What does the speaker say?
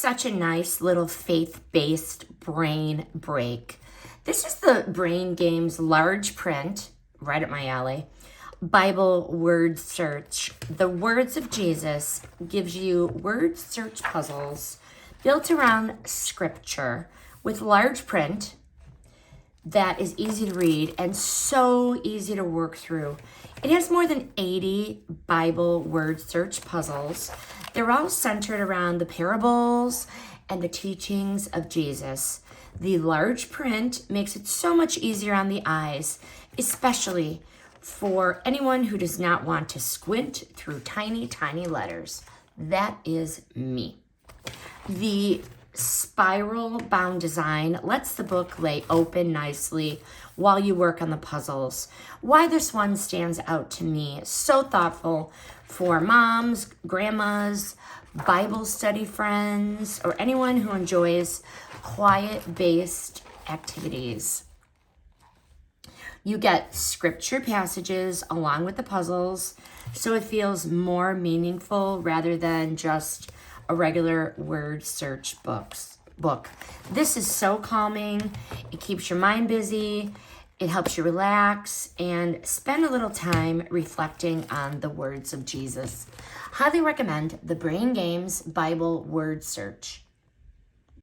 such a nice little faith-based brain break. This is the Brain Games large print, right up my alley, Bible word search. The words of Jesus gives you word search puzzles built around scripture with large print that is easy to read and so easy to work through. It has more than 80 Bible word search puzzles. They're all centered around the parables and the teachings of Jesus. The large print makes it so much easier on the eyes, especially for anyone who does not want to squint through tiny, tiny letters. That is me. The spiral bound design lets the book lay open nicely while you work on the puzzles. Why this one stands out to me, so thoughtful for moms, grandmas, Bible study friends, or anyone who enjoys quiet-based activities. You get scripture passages along with the puzzles, so it feels more meaningful rather than just a regular word search book. This is so calming. It keeps your mind busy. It helps you relax and spend a little time reflecting on the words of Jesus. Highly recommend the Brain Games Bible Word Search.